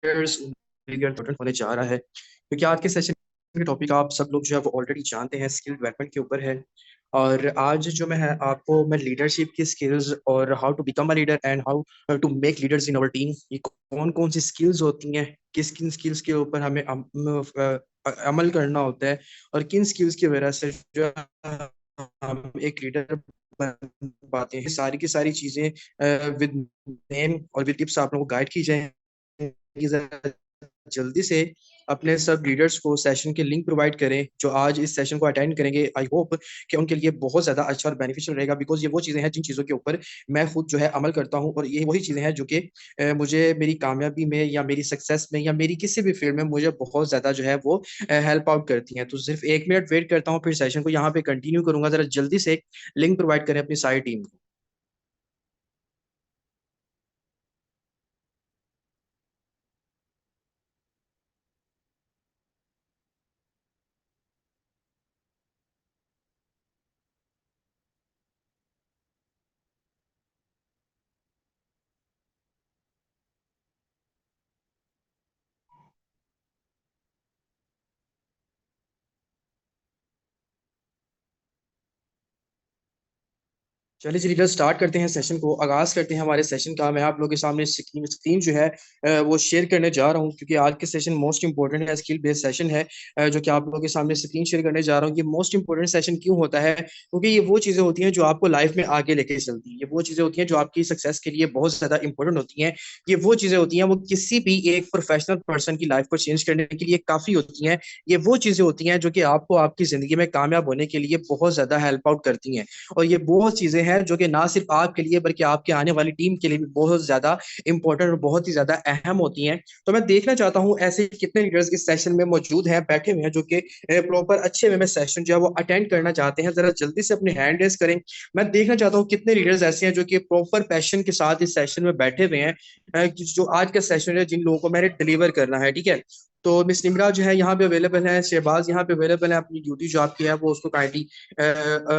Leaders important होने जा रहा है, क्योंकि आज के सेशन का टॉपिक आप सब लोग जो है वो ऑलरेडी जानते हैं, स्किल डेवलपमेंट के ऊपर है। और आज जो मैं है आपको मैं लीडरशिप की स्किल्स और how to become a leader and how to make leaders in our team, ये कौन कौन सी स्किल्स होती हैं, किस किन स्किल्स के ऊपर हमें अमल करना होता है, और किन स्किल्स की वजह से जो है हम एक लीडर बन पाते हैं। सारी की सारी चीजें विद नेम और विद टिप्स आप लोगों को गाइड की जाएंगी। जरा जल्दी से अपने सब लीडर्स को सेशन के लिंक प्रोवाइड करें जो आज इस सेशन को अटेंड करेंगे। आई होप कि उनके लिए बहुत ज्यादा अच्छा और बेनिफिशियल रहेगा, बिकॉज ये वो चीजें हैं जिन चीजों के ऊपर मैं खुद जो है अमल करता हूँ, और ये वही चीजें हैं जो कि मुझे मेरी कामयाबी में या मेरी सक्सेस में या मेरी किसी भी फील्ड में मुझे बहुत ज्यादा जो है वो हेल्प आउट करती हैं। तो सिर्फ 1 मिनट वेट करता हूँ, फिर सेशन को यहाँ पे कंटिन्यू करूंगा। जरा जल्दी से लिंक प्रोवाइड करें अपनी सारी टीम को। चलिए चलिए लीडर, स्टार्ट करते हैं सेशन को, आगाज करते हैं हमारे सेशन का। मैं आप लोगों के सामने स्क्रीन जो है वो शेयर करने जा रहा हूँ, क्योंकि आज के सेशन मोस्ट इंपॉर्टेंट है, स्किल बेस्ड सेशन है। जो कि आप लोगों के सामने स्क्रीन शेयर करने जा रहा हूँ। ये मोस्ट इंपॉर्टेंट सेशन क्यों होता है? क्योंकि ये वो चीजें होती हैं जो आपको लाइफ में आगे लेके चलती हैं। ये वो चीजें होती हैं जो आपकी सक्सेस के लिए बहुत ज्यादा इंपॉर्टेंट होती हैं। ये वो चीजें होती हैं वो किसी भी एक प्रोफेशनल पर्सन की लाइफ को चेंज करने के लिए काफी होती हैं। ये वो चीजें होती हैं जो कि आपको आपकी जिंदगी में कामयाब होने के लिए बहुत ज्यादा हेल्प आउट करती हैं। और ये बहुत चीजें हैं जो कि ना सिर्फ आपके लिए बल्कि आपके आने वाली टीम के लिए भी बहुत ज्यादा इंपॉर्टेंट और बहुत ही ज्यादा अहम होती हैं। तो मैं देखना चाहता हूँ ऐसे कितने लीडर्स इस सेशन में मौजूद हैं, बैठे हुए हैं, जो कि प्रॉपर अच्छे वे में सेशन जो है वो अटेंड करना चाहते हैं। जरा जल्दी से अपने हैंड रेस करें। मैं देखना चाहता हूँ कितने लीडर्स ऐसे हैं जो कि प्रॉपर पैशन के साथ इस सेशन में बैठे हुए हैं। जो आज का सेशन है जिन लोगों को मैंने डिलीवर करना है, ठीक है। तो मिस निमरा जो है यहाँ पे अवेलेबल है, शहबाज यहाँ पे अवेलेबल है। अपनी ड्यूटी जो आपकी है वो उसको काइंडली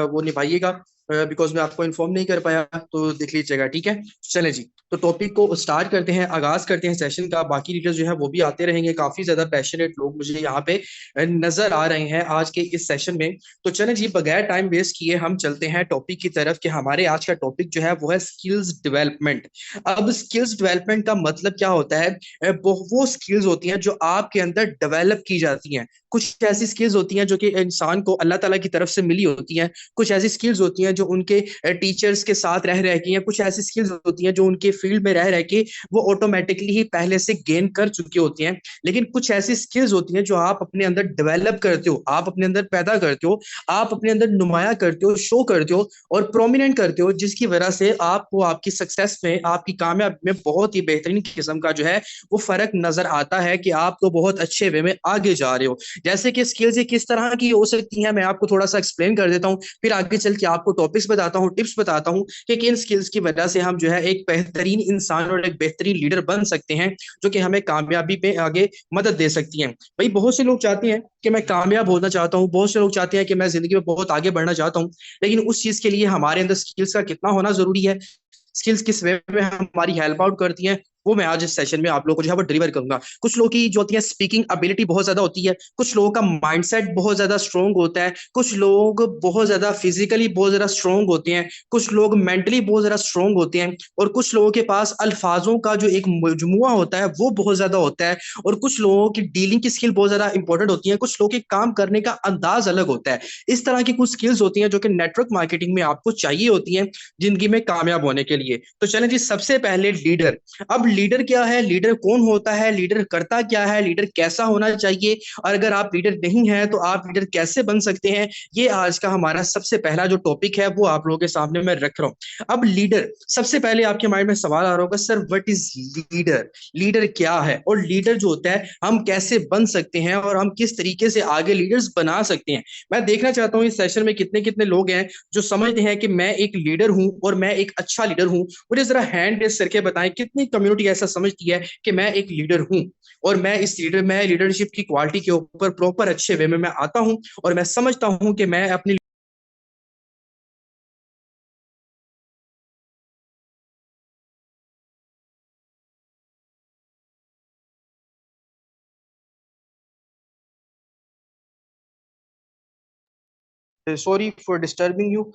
वो निभाइएगा, बिकॉज मैं आपको इन्फॉर्म नहीं कर पाया, तो देख लीजिएगा, ठीक है। चलें जी, तो टॉपिक को स्टार्ट करते हैं, आगाज करते हैं सेशन का। बाकी लीडर्स जो है वो भी आते रहेंगे, काफी ज्यादा पैशनेट लोग मुझे यहाँ पे नजर आ रहे हैं आज के इस सेशन में। तो चलें जी, बगैर टाइम वेस्ट किए हम चलते हैं टॉपिक की तरफ, कि हमारे आज का टॉपिक जो है वो है स्किल्स डेवलपमेंट। अब स्किल्स डेवलपमेंट का मतलब क्या होता है? वो स्किल्स होती हैं जो आपके अंदर डेवलप की जाती हैं। कुछ ऐसी स्किल्स होती हैं जो कि इंसान को अल्लाह ताला की तरफ से मिली होती हैं। कुछ ऐसी स्किल्स होती हैं जो उनके टीचर्स के साथ रह के, या कुछ ऐसी स्किल्स होती हैं जो उनके फील्ड में रह के वो ऑटोमेटिकली ही पहले से गेन कर चुकी होती हैं। लेकिन कुछ ऐसी स्किल्स होती हैं जो आप अपने अंदर डेवलप करते हो, आप अपने अंदर पैदा करते हो, आप अपने अंदर नुमाया करते हो, शो करते हो और प्रोमिनेंट करते हो, जिसकी वजह से आपको आपकी सक्सेस में, आपकी कामयाबी में बहुत ही बेहतरीन किस्म का जो है वो फर्क नजर आता है, कि आप तो बहुत अच्छे वे में आगे जा रहे हो। जैसे कि स्किल्स ये किस तरह की हो सकती हैं, मैं आपको थोड़ा सा एक्सप्लेन कर देता हूँ, फिर आगे चल के आपको टॉपिक्स बताता हूँ, टिप्स बताता हूँ कि किन स्किल्स की वजह से हम जो है एक बेहतरीन इंसान और एक बेहतरीन लीडर बन सकते हैं, जो कि हमें कामयाबी पे आगे मदद दे सकती हैं। भाई बहुत से लोग चाहते हैं कि मैं कामयाब होना चाहता हूँ, बहुत से लोग चाहते हैं कि मैं जिंदगी में बहुत आगे बढ़ना चाहता हूँ, लेकिन उस चीज के लिए हमारे अंदर स्किल्स का कितना होना जरूरी है, स्किल्स किस वे में हमारी हेल्प आउट करती हैं, वो मैं आज इस सेशन में आप लोगों को जो है वो डिलीवर करूंगा। कुछ लोगों की जो होती है स्पीकिंग एबिलिटी बहुत ज्यादा होती है, कुछ लोगों का माइंडसेट बहुत ज्यादा स्ट्रांग होता है, कुछ लोग बहुत ज्यादा फिजिकली बहुत ज्यादा स्ट्रांग होते हैं, कुछ लोग मेंटली बहुत ज्यादा स्ट्रांग होते हैं, और कुछ लोगों के पास अल्फाजों का जो एक मजमुआ होता है वो बहुत ज्यादा होता है, और कुछ लोगों की डीलिंग की स्किल बहुत ज्यादा इंपॉर्टेंट होती है, कुछ लोगों के काम करने का अंदाज अलग होता है। इस तरह की कुछ स्किल्स होती हैं जो कि नेटवर्क मार्केटिंग में आपको चाहिए होती हैं जिंदगी में कामयाब होने के लिए। तो चलें जी, सबसे पहले लीडर। अब लीडर क्या है, लीडर कौन होता है, लीडर करता क्या है, लीडर कैसा होना चाहिए, और अगर आप लीडर नहीं है तो आप लीडर कैसे बन सकते हैं, ये आज का हमारा सबसे पहला जो टॉपिक है वो आप लोगों के सामने मैं रख रहा हूं। अब लीडर, सबसे पहले आपके माइंड में सवाल आ रहा होगा, sir what is leader, leader क्या है, और लीडर जो होता है हम कैसे बन सकते हैं, और हम किस तरीके से आगे लीडर्स बना सकते हैं। मैं देखना चाहता हूं इस सेशन में कितने कितने लोग हैं जो समझते हैं कि मैं एक लीडर हूं और मैं एक अच्छा लीडर हूं। मुझे जरा हैंड रेस करके बताएं कितनी कम्युनिटी ऐसा समझती है कि मैं एक लीडर हूं, और मैं लीडरशिप की क्वालिटी के ऊपर प्रॉपर अच्छे वे में मैं आता हूं, और मैं समझता हूं कि मैं अपनी सॉरी फॉर डिस्टर्बिंग यू।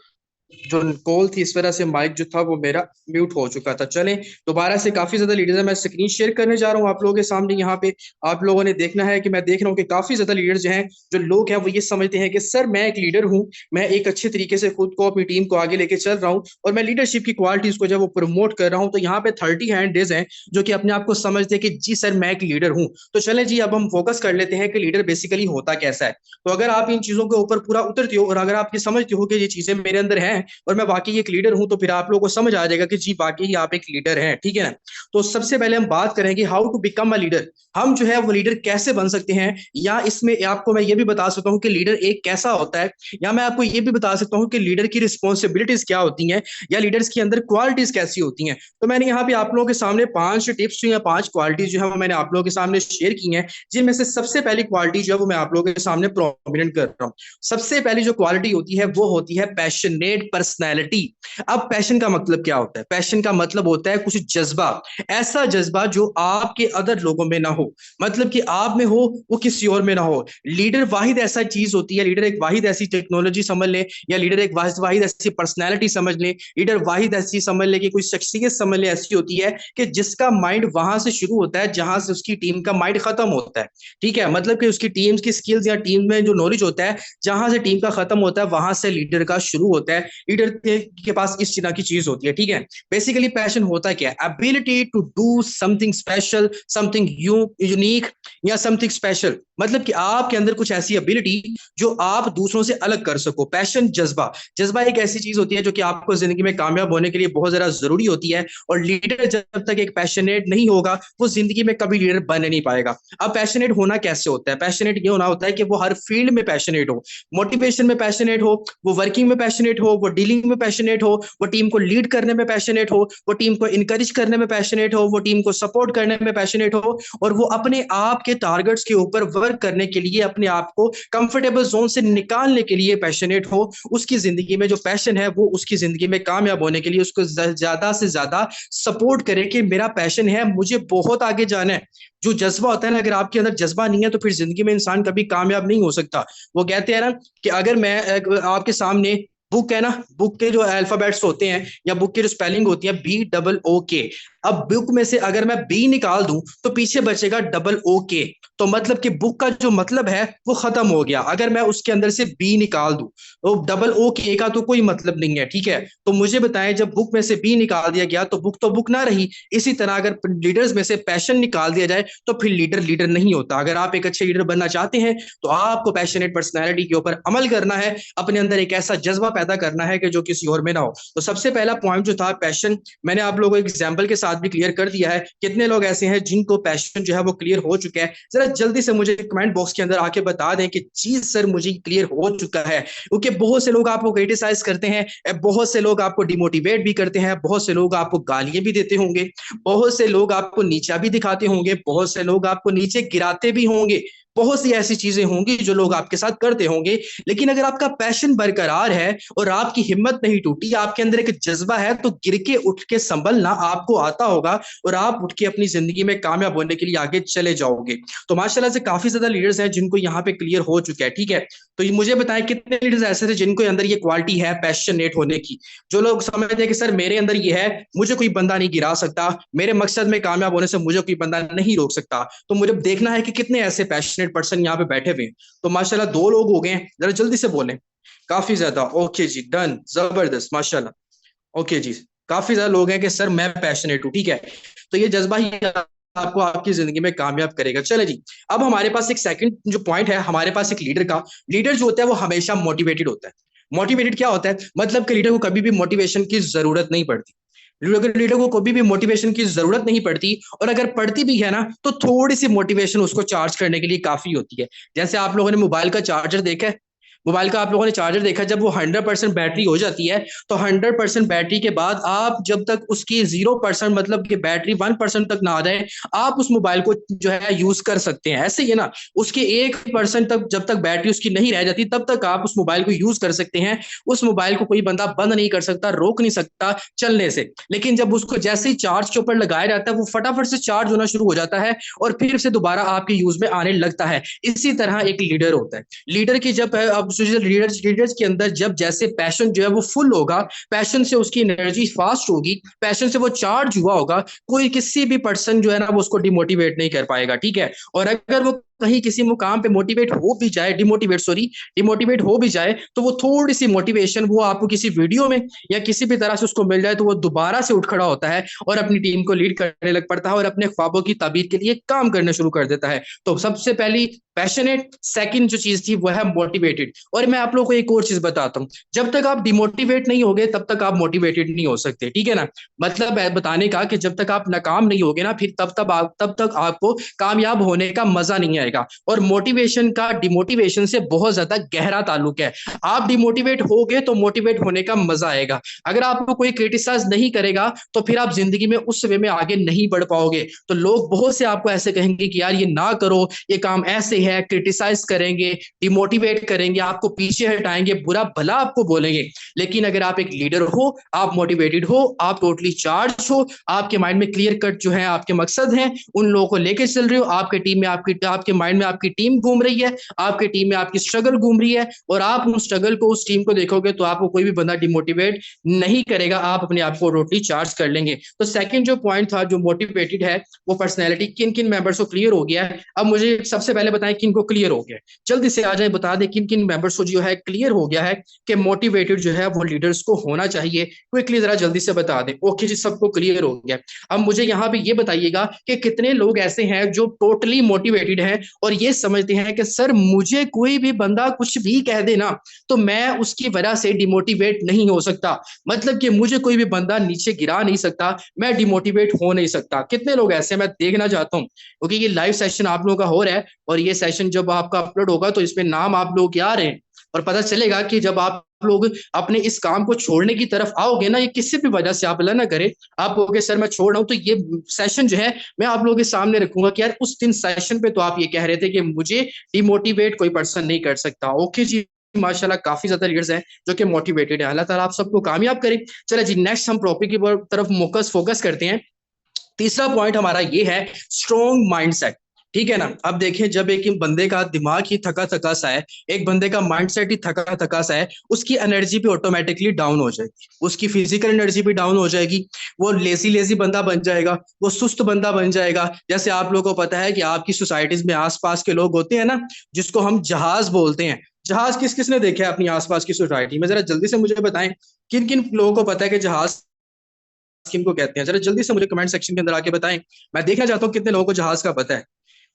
जो कॉल थी इस वजह से माइक जो था वो मेरा म्यूट हो चुका था। चलें, दोबारा से काफी ज्यादा लीडर्स है, मैं स्क्रीन शेयर करने जा रहा हूँ आप लोगों के सामने। यहाँ पे आप लोगों ने देखना है कि मैं देख रहा हूँ कि काफी ज्यादा लीडर्स जो हैं, जो लोग हैं वो ये समझते हैं कि सर मैं एक लीडर हूँ, मैं एक अच्छे तरीके से खुद को अपनी टीम को आगे लेके चल रहा हूँ और मैं लीडरशिप की क्वालिटीज को जब वो प्रमोट कर रहा हूँ। तो यहाँ पे 30 हैंड हैं जो कि अपने आप को समझते हैं कि जी सर मैं एक लीडर हूँ। तो चले जी, अब हम फोकस कर लेते हैं कि लीडर बेसिकली होता कैसा है। तो अगर आप इन चीजों के ऊपर पूरा उतरते हो और अगर आप ये समझते हो कि ये चीजें मेरे अंदर हैं और मैं वाकई एक लीडर हूं, तो फिर आप लोगों को समझ आ जाएगा कि जी वाकई आप एक लीडर हैं। ठीक है ना? तो सबसे पहले हम बात करेंगे how to become a leader. हम जो है वो लीडर कैसे बन सकते हैं, या इसमें आपको मैं ये भी बता सकता हूँ कि लीडर एक कैसा होता है, या मैं आपको ये भी बता सकता हूँ कि लीडर की रिस्पॉन्सिबिलिटीज क्या होती हैं, या लीडर्स के अंदर क्वालिटीज कैसी होती हैं। तो मैंने यहाँ पे आप लोगों के सामने 5 टिप्स या 5 क्वालिटीज जो है वो मैंने आप लोगों के सामने शेयर की हैं, जिनमें से सबसे पहली क्वालिटी जो है वो मैं आप लोगों के सामने प्रोमिनेंट कर रहा हूँ। सबसे पहली जो क्वालिटी होती है वो होती है पैशनेट पर्सनैलिटी। अब पैशन का मतलब क्या होता है? पैशन का मतलब होता है कुछ जज्बा, ऐसा जज्बा जो आपके अदर लोगों में ना हो, मतलब कि आप में हो वो किसी और में ना हो। लीडर वाहिद ऐसा चीज होती है, लीडर एक वाहिद ऐसी टेक्नोलॉजी समझ ले, या लीडर एक वाहिद ऐसी पर्सनैलिटी समझ ले, लीडर वाहिद ऐसी समझ ले कि कोई शख्सियत समझ ले ऐसी होती है कि जिसका माइंड वहां से शुरू होता है जहां से उसकी टीम का माइंड खत्म होता है। ठीक है, मतलब कि उसकी टीम की स्किल्स या टीम में जो नॉलेज होता है, जहां से टीम का खत्म होता है वहां से लीडर का शुरू होता है। लीडर के पास इस तरह की चीज होती है। ठीक है, बेसिकली पैशन होता क्या है? Ability to do something special, something unique, या समथिंग स्पेशल, मतलब कि आपके अंदर कुछ ऐसी एबिलिटी जो आप दूसरों से अलग कर सको। पैशन जज्बा, जज्बा एक ऐसी चीज होती है जो कि आपको जिंदगी में कामयाब होने के लिए बहुत ज्यादा जरूरी होती है, और लीडर जब तक एक पैशनेट नहीं होगा वो जिंदगी में कभी लीडर बन नहीं पाएगा। अब पैशनेट होना कैसे होता है? पैशनेट ये होना होता है कि वो हर फील्ड में पैशनेट हो, मोटिवेशन में पैशनेट हो, वो वर्किंग में पैशनेट हो, वो डीलिंग में पैशनेट हो, वो टीम को लीड करने में पैशनेट हो, वो टीम को इनकरेज करने में पैशनेट हो, वो टीम को सपोर्ट करने में पैशनेट हो, और वो अपने आप के टारगेट्स के ऊपर वर्क करने के लिए अपने आप को कंफर्टेबल जोन से निकालने के लिए पैशनेट हो। उसकी जिंदगी में जो पैशन है वो उसकी जिंदगी में कामयाब होने के लिए उसको ज्यादा से ज्यादा सपोर्ट करे कि मेरा पैशन है, मुझे बहुत आगे जाना है। जो जज्बा होता है ना, अगर आपके अंदर जज्बा नहीं है तो फिर जिंदगी में इंसान कभी कामयाब नहीं हो सकता। वो कहते हैं ना कि अगर मैं आपके सामने बुक है ना, बुक के जो अल्फाबेट्स होते हैं या बुक की जो स्पेलिंग होती है BOOK, अब बुक में से अगर मैं बी निकाल दूं तो पीछे बचेगा OOK, तो मतलब कि बुक का जो मतलब है वो खत्म हो गया। अगर मैं उसके अंदर से बी निकाल दूं तो OOK का तो कोई मतलब नहीं है। ठीक है, तो मुझे बताएं, जब बुक में से बी निकाल दिया गया तो बुक ना रही। इसी तरह अगर लीडर्स में से पैशन निकाल दिया जाए तो फिर लीडर लीडर नहीं होता। अगर आप एक अच्छे लीडर बनना चाहते हैं तो आपको पैशनेट पर्सनैलिटी के ऊपर अमल करना है, अपने अंदर एक ऐसा जज्बा पैदा करना है कि जो किसी और में ना हो। तो सबसे पहला पॉइंट जो था पैशन, मैंने आप लोगों को एग्जाम्पल के साथ भी क्लियर कर दिया है। कितने लोग ऐसे हैं जिनको पैशन जो है वो क्लियर हो चुका है? जरा जल्दी से मुझे कमेंट बॉक्स के अंदर आके बता दें कि जी सर मुझे क्लियर हो चुका है। क्योंकि बहुत से लोग आपको क्रिटिसाइज करते हैं, बहुत से लोग आपको डिमोटिवेट भी करते हैं, बहुत से लोग आपको गालियां भी देते होंगे, बहुत से लोग आपको नीचा भी दिखाते होंगे, बहुत से लोग आपको नीचे गिराते भी होंगे, बहुत सी ऐसी चीजें होंगी जो लोग आपके साथ करते होंगे। लेकिन अगर आपका पैशन बरकरार है और आपकी हिम्मत नहीं टूटी, आपके अंदर एक जज्बा है, तो गिर के उठ के संभलना आपको आता होगा और आप उठ के अपनी जिंदगी में कामयाब होने के लिए आगे चले जाओगे। तो माशाल्लाह से काफी ज्यादा लीडर्स हैं जिनको यहाँ पे क्लियर हो चुका है। ठीक है, तो ये मुझे बताएं कितने लीडर्स ऐसे थे जिनको अंदर ये क्वालिटी है पैशनेट होने की, जो लोग समझते हैं कि सर मेरे अंदर ये है, मुझे कोई बंदा नहीं गिरा सकता, मेरे मकसद में कामयाब होने से मुझे कोई बंदा नहीं रोक सकता। तो मुझे देखना है कि कितने ऐसे पैशनेट पर्सन यहाँ पे बैठे हुए हैं। तो माशाल्लाह 2 लोग हो गए, जरा जल्दी से बोलें। काफी ज्यादा, ओके जी, डन, जबरदस्त, माशाल्लाह। ओके जी, काफी ज्यादा लोग हैं कि सर मैं पैशनेट हूँ। ठीक है, तो ये जज्बा ही आपको आपकी जिंदगी में कामयाब करेगा। चले जी, अब हमारे पास एक सेकंड जो पॉइंट है हमारे पास एक लीडर का। लीडर जो होता है वो हमेशा मोटिवेटेड होता है। मोटिवेटेड क्या होता है? मतलब कि लीडर को कभी भी मोटिवेशन की जरूरत नहीं पड़ती। लीडर को कभी भी मोटिवेशन की जरूरत नहीं पड़ती, और अगर पड़ती भी है ना तो थोड़ी सी मोटिवेशन उसको चार्ज करने के लिए काफी होती है। जैसे आप लोगों ने मोबाइल का चार्जर देखा है, मोबाइल का आप लोगों ने चार्जर देखा, जब वो 100% बैटरी हो जाती है तो 100% बैटरी के बाद आप जब तक उसकी 0% मतलब कि बैटरी 1% तक ना आ जाए, आप उस मोबाइल को जो है यूज कर सकते हैं। ऐसे ही है ना, उसके 1% तक जब तक बैटरी उसकी नहीं रह जाती तब तक आप उस मोबाइल को यूज कर सकते हैं। उस मोबाइल को कोई बंदा बंद नहीं कर सकता, रोक नहीं सकता चलने से। लेकिन जब उसको जैसे ही चार्ज के ऊपर लगाया जाता है वो फटाफट से चार्ज होना शुरू हो जाता है और फिर से दोबारा आपके यूज में आने लगता है। इसी तरह एक लीडर होता है। लीडर की जब अब लीडर्स लीडर्स के अंदर जब जैसे पैशन जो है वो फुल होगा, पैशन से उसकी एनर्जी फास्ट होगी, पैशन से वो चार्ज हुआ होगा, कोई किसी भी पर्सन जो है ना वो उसको डिमोटिवेट नहीं कर पाएगा, ठीक है। और अगर वो कहीं किसी मुकाम पे मोटिवेट हो भी जाए, डिमोटिवेट हो भी जाए, तो वो थोड़ी सी मोटिवेशन वो आपको किसी वीडियो में या किसी भी तरह से उसको मिल जाए, तो वो दोबारा से उठ खड़ा होता है और अपनी टीम को लीड करने लग पड़ता है और अपने ख्वाबों की ताबीर के लिए काम करना शुरू कर देता है। तो सबसे पहली पैशनेट, सेकंड जो चीज थी वो है मोटिवेटेड। और मैं आप लोगों को एक और चीज बताता हूँ, जब तक आप डिमोटिवेट नहीं होगे तब तक आप मोटिवेटेड नहीं हो सकते, ठीक है ना। मतलब बताने का कि जब तक आप नाकाम नहीं होगे ना, फिर तब तक आपको कामयाब होने का मजा नहीं आएगा। और मोटिवेशन का डिमोटिवेशन से बहुत ज्यादा गहरा ताल्लुक है। आप डिमोटिवेट होगे तो मोटिवेट होने का मजा आएगा। अगर आपको कोई क्रिटिसाइज नहीं करेगा तो फिर आप जिंदगी में उस वे में आगे नहीं बढ़ पाओगे। तो लोग बहुत से आपको ऐसे कहेंगे कि यार ये ना करो, ये काम ऐसे है, क्रिटिसाइज करेंगे, डिमोटिवेट करेंगे, आपको पीछे हटाएंगे, बुरा भला आपको बोलेंगे। लेकिन अगर आप एक लीडर हो, आप मोटिवेटेड हो, आप टोटली चार्ज हो, आपके माइंड में क्लियर कट जो है आपके मकसद हैं, उन लोगों को लेकर चल रहे हो, आपके टीम में आपके माइंड में आपकी टीम घूम रही है, आपकी टीम में आपकी स्ट्रगल घूम रही है, और आप उस स्ट्रगल को, उस टीम को देखोगे तो आपको कोई भी बंदा डिमोटिवेट नहीं करेगा, आप अपने आप को टोटली चार्ज कर लेंगे। तो सेकंड जो पॉइंट था, जो मोटिवेटेड है, वो पर्सनैलिटी, किन किन मेंबर्स को क्लियर हो गया है। अब मुझे सबसे पहले बताएं किन को क्लियर हो गया है, जल्दी से आ जाए, बता दें किन किन मेंबर्स को जो है क्लियर हो गया है कि मोटिवेटेड जो है वो लीडर्स को होना चाहिए। क्विकली जरा जल्दी से बता दें। ओके जी, सबको क्लियर हो गया। अब मुझे यहाँ पे ये बताइएगा कि कितने लोग ऐसे हैं जो टोटली मोटिवेटेड हैं और ये समझते हैं कि सर मुझे कोई भी बंदा कुछ भी कह देना तो मैं उसकी वजह से डिमोटिवेट नहीं हो सकता, मतलब कि मुझे कोई भी बंदा नीचे गिरा नहीं सकता, मैं डिमोटिवेट हो नहीं सकता। कितने लोग ऐसे, मैं देखना चाहता हूँ, क्योंकि ये लाइव सेशन आप लोगों का हो रहा है और ये सेशन जब आपका अपलोड होगा तो इसमें नाम आप लोग आ रहे हैं और पता चलेगा कि जब आप लोग अपने इस काम को छोड़ने की तरफ आओगे ना, ये किसी भी वजह से आप अल्लाह ना करे आप कहोगे सर मैं छोड़ रहा हूं, तो ये सेशन जो है मैं आप लोगों के सामने रखूंगा कि यार उस दिन सेशन पे तो आप ये कह रहे थे कि मुझे डिमोटिवेट कोई पर्सन नहीं कर सकता। ओके जी, माशाल्लाह काफी ज्यादा लीडर्स हैं जो कि मोटिवेटेड है। अल्लाह ताला आप सबको कामयाब करे। चले जी, नेक्स्ट हम टॉपिक की तरफ फोकस करते हैं। तीसरा पॉइंट हमारा ये है स्ट्रॉन्ग माइंडसेट, ठीक है ना। अब देखें, जब एक बंदे का दिमाग ही थका थका सा है, एक बंदे का माइंडसेट ही थका थका सा है, उसकी एनर्जी भी ऑटोमेटिकली डाउन हो जाएगी, उसकी फिजिकल एनर्जी भी डाउन हो जाएगी, वो लेजी लेजी बंदा बन जाएगा, वो सुस्त बंदा बन जाएगा। जैसे आप लोगों को पता है कि आपकी सोसाइटीज में आसपास के लोग होते हैं ना, जिसको हम जहाज बोलते हैं। जहाज किस किसने देखा है अपनी आसपास की सोसाइटी में, जरा जल्दी से मुझे बताएं किन किन लोगों को पता है कि जहाज किनको कहते हैं, जरा जल्दी से मुझे कमेंट सेक्शन के अंदर आके बताएं। मैं देखना चाहता हूँ कितने लोगों को जहाज का पता है,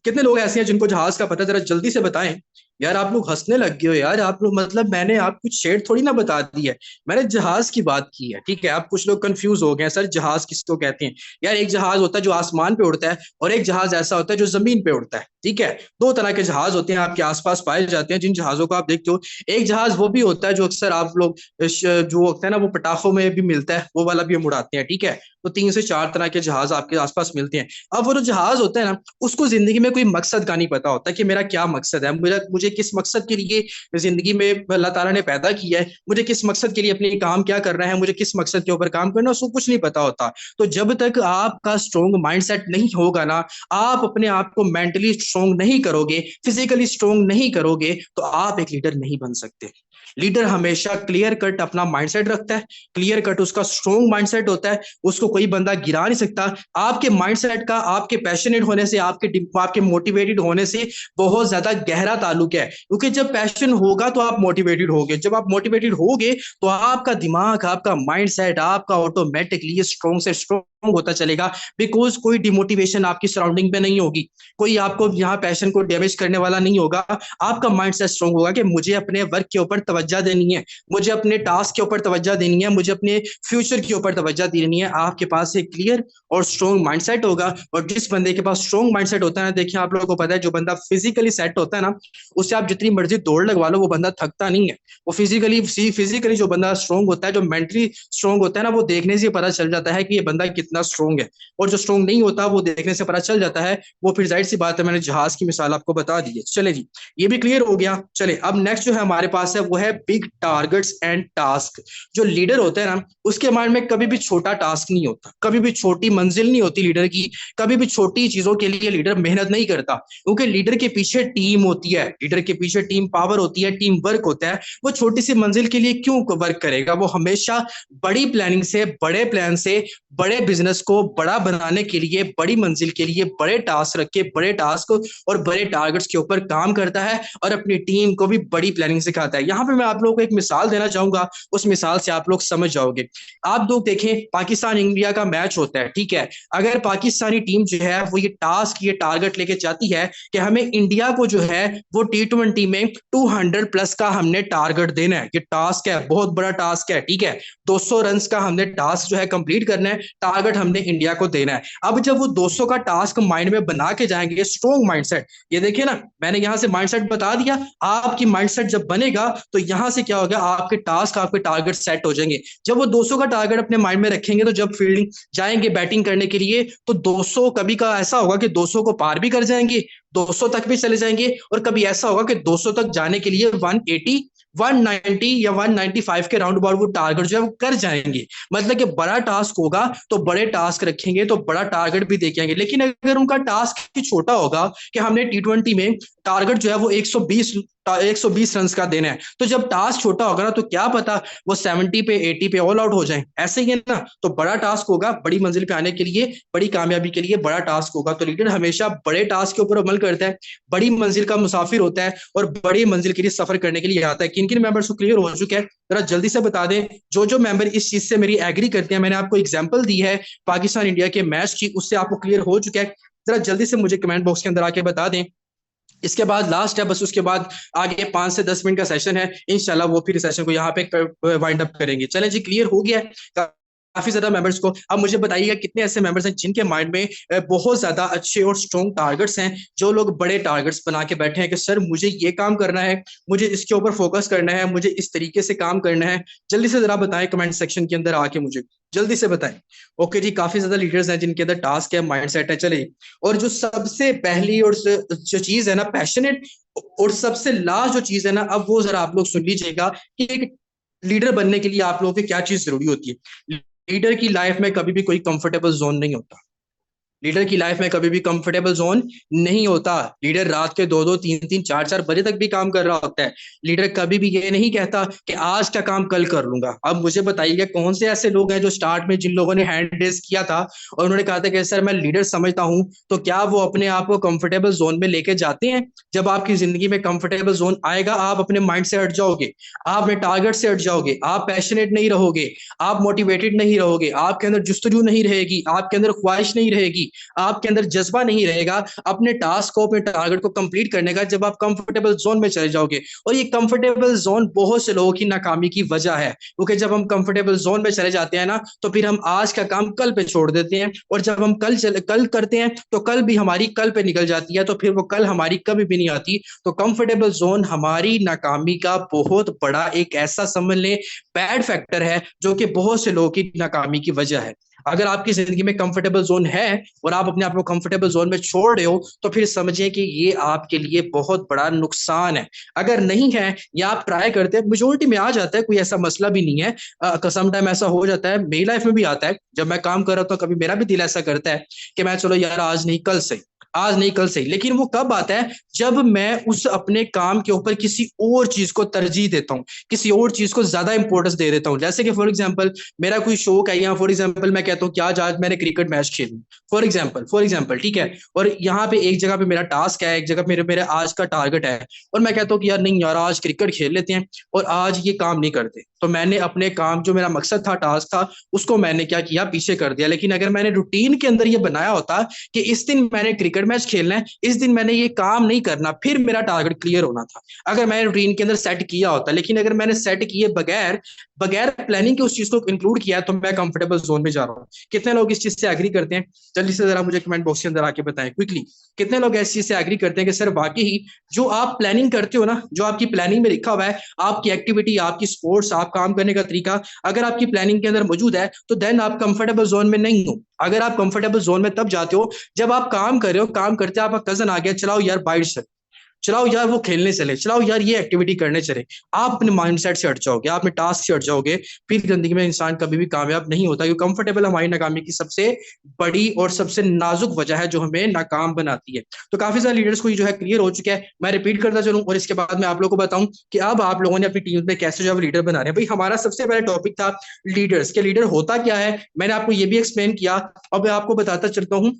कितने लोग ऐसे हैं जिनको जहाज का पता है, जरा जल्दी से बताएं। यार आप लोग हंसने लग गए हो यार, आप लोग, मतलब मैंने आपको शेर थोड़ी ना बता दी है, मैंने जहाज की बात की है, ठीक है। आप कुछ लोग कंफ्यूज हो गए, सर जहाज किसको कहते हैं। यार एक जहाज होता है जो आसमान पे उड़ता है और एक जहाज ऐसा होता है जो जमीन पे उड़ता है, ठीक है। दो तरह के जहाज होते हैं, आपके आसपास पाए जाते हैं जिन जहाजों को आप देखते हो। एक जहाज वो भी होता है जो अक्सर आप लोग जो होता है ना वो पटाखों में भी मिलता है, वो वाला भी हम उड़ाते हैं, ठीक है। तो 3 से 4 तरह के जहाज आपके आसपास मिलते हैं। अब वो जो जहाज होता है ना, उसको जिंदगी में कोई मकसद का नहीं पता होता कि मेरा क्या मकसद है, मुझे किस मकसद के लिए जिंदगी में अल्लाह ताला ने पैदा किया है, मुझे किस मकसद के लिए अपने काम क्या करना है, मुझे किस मकसद के ऊपर काम करना है, उसको कुछ नहीं पता होता। तो जब तक आपका स्ट्रॉन्ग माइंडसेट नहीं होगा ना, आप अपने आप को मेंटली स्ट्रॉन्ग नहीं करोगे, फिजिकली स्ट्रॉन्ग नहीं करोगे, तो आप एक लीडर नहीं बन सकते। लीडर हमेशा क्लियर कट अपना माइंडसेट रखता है, क्लियर कट उसका स्ट्रॉन्ग माइंडसेट होता है, उसको कोई बंदा गिरा नहीं सकता। आपके माइंडसेट का आपके पैशनेट होने से, आपके मोटिवेटेड होने से बहुत ज्यादा गहरा ताल्लुक है, क्योंकि जब पैशन होगा तो आप मोटिवेटेड होगे, जब आप मोटिवेटेड होगे तो आपका दिमाग, आपका माइंडसेट, आपका ऑटोमेटिकली स्ट्रॉन्ग से स्ट्रॉन्ग होता चलेगा। बिकॉज कोई डिमोटिवेशन आपकी सराउंडिंग में नहीं होगी, कोई आपको यहाँ पैशन को डैमेज करने वाला नहीं होगा। आपका माइंडसेट स्ट्रॉन्ग होगा कि मुझे अपने वर्क के ऊपर तवज्जो देनी है, मुझे अपने टास्क के ऊपर तवज्जो देनी है, मुझे अपने फ्यूचर के ऊपर तवज्जो देनी है। आपके पास एक क्लियर और स्ट्रॉन्ग माइंडसेट होगा। और जिस बंदे के पास स्ट्रॉन्ग माइंडसेट होता है ना, देखिए आप लोगों को पता है, जो बंदा फिजिकली सेट होता है ना, उससे आप जितनी मर्जी दौड़ लगवा लो वो बंदा थकता नहीं है। वो फिजिकली जो बंदा स्ट्रॉन्ग होता है, जो मेंटली स्ट्रॉन्ग होता है ना, वो देखने से पता चल जाता है कि ये बंदा कितना स्ट्रॉन्ग है। और जो स्ट्रॉन्ग नहीं होता वो देखने से पता चल जाता है। वो फिर जाहिर सी बात है, मैंने जहाज की मिसाल आपको बता दी है। चले जी, ये भी क्लियर हो गया। चले अब नेक्स्ट जो है हमारे पास है वो है है बिग टारगेट्स एंड टास्क। जो लीडर होता है ना, उसके माइंड में कभी भी छोटा टास्क नहीं होता, कभी भी छोटी मंजिल नहीं होती लीडर की, कभी भी छोटी चीजों के लिए लीडर मेहनत नहीं करता, क्योंकि लीडर के पीछे टीम होती है, लीडर के पीछे टीम पावर होती है, टीम वर्क होता है। वो छोटी सी मंजिल के लिए क्यों वर्क करेगा? वो हमेशा बड़ी प्लानिंग से, बड़े प्लान से, बड़े बिजनेस को बड़ा बनाने के लिए, बड़ी मंजिल के लिए बड़े टास्क रख के, बड़े टास्क और बड़े टारगेट्स के ऊपर काम करता है और अपनी टीम को भी बड़ी प्लानिंग सिखाता है। यहाँ पे मैं आप लोगों को एक मिसाल देना चाहूंगा, उस मिसाल से आप लोग समझ जाओगे। आप लोग देखें, पाकिस्तान इंडिया का मैच होता है, ठीक है? अगर पाकिस्तानी टीम जो है वो ये टास्क, ये टारगेट लेके चाहती है कि हमें इंडिया को जो है वो T20 में 200 प्लस का हमने टारगेट देना है, ये टास्क है, बहुत बड़ा टास्क है, ठीक है? 200 रन का हमने टास्क जो है कंप्लीट करना है, टारगेट हमने इंडिया को देना है। अब जब वो 200 का टास्क माइंड में बना के जाएंगे, स्ट्रॉन्ग माइंडसेट, ये देखिए ना, मैंने यहां से माइंडसेट बता दिया। आपकी माइंडसेट जब बनेगा तो यहां से क्या होगा, आपके टास्क, आपके टारगेट सेट हो जाएंगे। जब वो 200 का टारगेट अपने माइंड में रखेंगे तो जब फील्डिंग जाएंगे बैटिंग करने के लिए, तो 200 कभी का ऐसा होगा कि 200 को पार भी कर जाएंगे, 200 तक भी चले जाएंगे, और कभी ऐसा होगा कि 200 तक जाने के लिए 180, 190 या 195 के राउंड अबाउट वो टारगेट जो है वो कर जाएंगे। मतलब कि बड़ा टास्क होगा तो बड़े टास्क रखेंगे तो बड़ा टारगेट भी देखेंगे। लेकिन अगर उनका टास्क ही छोटा होगा कि हमने T20 में टारगेट जो है वो 120 रन का देना है, तो जब टास्क छोटा होगा ना, तो क्या पता वो 70 पे, 80 पे ऑल आउट हो जाए। ऐसे ही है ना? तो बड़ा टास्क होगा, बड़ी मंजिल पे आने के लिए, बड़ी कामयाबी के लिए बड़ा टास्क होगा। तो लीडर हमेशा बड़े टास्क के ऊपर अमल करता है, बड़ी मंजिल का मुसाफिर होता है और बड़ी मंजिल के लिए सफर करने के लिए आता है। किन किन मेंबर्स को क्लियर हो चुका है, जरा जल्दी से बता दें। जो जो मेंबर इस चीज से मेरी एग्री करते हैं, मैंने आपको एग्जांपल दी है पाकिस्तान इंडिया के मैच की, उससे आपको क्लियर हो चुका है, जरा जल्दी से मुझे कमेंट बॉक्स के अंदर आके बता दें। इसके बाद लास्ट है बस, उसके बाद आगे 5 से 10 मिनट का सेशन है, इंशाल्लाह वो फिर सेशन को यहाँ पे वाइंड अप करेंगे। चलें जी, क्लियर हो गया है काफी ज्यादा मेंबर्स को? अब मुझे बताइएगा कितने ऐसे मेंबर्स हैं जिनके माइंड में बहुत ज्यादा अच्छे और स्ट्रॉन्ग टारगेट्स हैं, जो लोग बड़े टारगेट्स बना के बैठे हैं कि सर मुझे ये काम करना है, मुझे इसके ऊपर फोकस करना है, मुझे इस तरीके से काम करना है। जल्दी से जरा बताएं कमेंट सेक्शन के अंदर आके, मुझे जल्दी से बताएं। ओके जी, काफी ज्यादा लीडर्स हैं जिनके अंदर टास्क है, माइंडसेट है। चलिए, और जो सबसे पहली और जो चीज है ना, पैशनेट, और सबसे लास्ट जो चीज है ना, अब वो जरा आप लोग सुन लीजिएगा कि एक लीडर बनने के लिए आप लोगों की क्या चीज जरूरी होती है। लीडर की लाइफ में कभी भी कोई कंफर्टेबल जोन नहीं होता। लीडर की लाइफ में कभी भी कंफर्टेबल जोन नहीं होता। लीडर रात के 2-2, 3-3, 4-4 बजे तक भी काम कर रहा होता है। लीडर कभी भी ये नहीं कहता कि आज का काम कल कर लूंगा। अब मुझे बताइए कौन से ऐसे लोग हैं जो स्टार्ट में, जिन लोगों ने हैंड रेस किया था और उन्होंने कहा था कि सर मैं लीडर समझता हूं, तो क्या वो अपने आप को कंफर्टेबल जोन में लेके जाते हैं? जब आपकी जिंदगी में कंफर्टेबल जोन आएगा, आप अपने माइंड से हट जाओगे, आप अपने टारगेट से हट जाओगे, आप पैशनेट नहीं रहोगे, आप मोटिवेटेड नहीं रहोगे, आपके अंदर जुस्तजू नहीं रहेगी, आपके अंदर ख्वाहिश नहीं रहेगी, आपके अंदर जज्बा नहीं रहेगा अपने टास्क को, अपने टारगेट को कंप्लीट करने का, जब आप कंफर्टेबल जोन में चले जाओगे। और ये कंफर्टेबल जोन बहुत से लोगों की नाकामी की वजह है, क्योंकि जब हम कंफर्टेबल जोन में चले जाते हैं ना, तो फिर हम आज का काम कल पे छोड़ देते हैं, और जब हम कल करते हैं तो कल भी हमारी कल पे निकल जाती है, तो फिर वो कल हमारी कभी भी नहीं आती। तो कंफर्टेबल जोन हमारी नाकामी का बहुत बड़ा एक ऐसा, समझ लें, बैड फैक्टर है, जो कि बहुत से लोगों की नाकामी की वजह है। अगर आपकी जिंदगी में कंफर्टेबल जोन है और आप अपने आप को कंफर्टेबल जोन में छोड़ रहे हो, तो फिर समझिए कि ये आपके लिए बहुत बड़ा नुकसान है। अगर नहीं है, या आप ट्राई करते हैं, मेजोरिटी में आ जाता है, कोई ऐसा मसला भी नहीं है। सम टाइम ऐसा हो जाता है, मेरी लाइफ में भी आता है, जब मैं काम कर रहा हूं तो कभी मेरा भी दिल ऐसा करता है कि मैं चलो यार आज नहीं कल से, आज नहीं कल से। लेकिन वो कब आता है? जब मैं उस अपने काम के ऊपर किसी और चीज को तरजीह देता हूँ, किसी और चीज को ज्यादा इंपॉर्टेंस दे देता हूँ। जैसे कि फॉर एग्जांपल मेरा कोई शौक है, या फॉर एग्जांपल मैं कहता हूँ कि आज मैंने क्रिकेट मैच खेलूं, फॉर एग्जांपल, ठीक है? और यहाँ पे एक जगह पे मेरा टास्क है, एक जगह मेरे मेरे आज का टारगेट है, और मैं कहता हूँ कि यार नहीं यार आज क्रिकेट खेल लेते हैं, और आज ये काम नहीं करते। तो मैंने अपने काम, जो मेरा मकसद था, टास्क था, उसको मैंने क्या किया, पीछे कर दिया। लेकिन अगर मैंने रूटीन के अंदर ये बनाया होता कि इस दिन मैंने क्रिकेट मैच खेलना है, इस दिन मैंने ये काम नहीं करना, फिर मेरा टारगेट क्लियर होना था, अगर मैंने रूटीन के अंदर सेट किया होता। लेकिन अगर मैंने सेट किए बगैर बगैर प्लानिंग के उस चीज को इंक्लूड किया, तो मैं कंफर्टेबल जोन में जा रहा हूँ। कितने लोग इस चीज से एग्री करते हैं? जल्दी से जरा मुझे कमेंट बॉक्स के अंदर आके बताएं क्विकली, कितने लोग इस चीज से एग्री करते हैं कि सर वाकई ही जो आप प्लानिंग करते हो ना, जो आपकी प्लानिंग में लिखा हुआ है, आपकी एक्टिविटी, आपकी स्पोर्ट्स, आप काम करने का तरीका, अगर आपकी प्लानिंग के अंदर मौजूद है, तो देन आप कंफर्टेबल जोन में नहीं हो। अगर आप कंफर्टेबल जोन में तब जाते हो जब आप काम कर रहे हो, काम करते आपका कजन आ गया, चलाओ यार बाइट से, चलाओ यार वो खेलने चले, चलाओ यार ये एक्टिविटी करने चले। आप अपने माइंडसेट से हट जाओगे, आप अपने टास्क से हट जाओगे, फिर जिंदगी में इंसान कभी भी कामयाब नहीं होता। क्योंकि कंफर्टेबल हमारी नाकामी की सबसे बड़ी और सबसे नाजुक वजह है जो हमें नाकाम बनाती है। तो काफी सारे लीडर्स को ये जो है क्लियर हो चुका है। मैं रिपीट करता चलूं और इसके बाद मैं आप लोगों को बताऊं कि अब आप लोगों ने अपनी टीम में कैसे जो है लीडर बना रहे हैं। भाई हमारा सबसे पहला टॉपिक था लीडर्स के, लीडर होता क्या है, मैंने आपको ये भी एक्सप्लेन किया। अब मैं आपको बताता चलता हूँ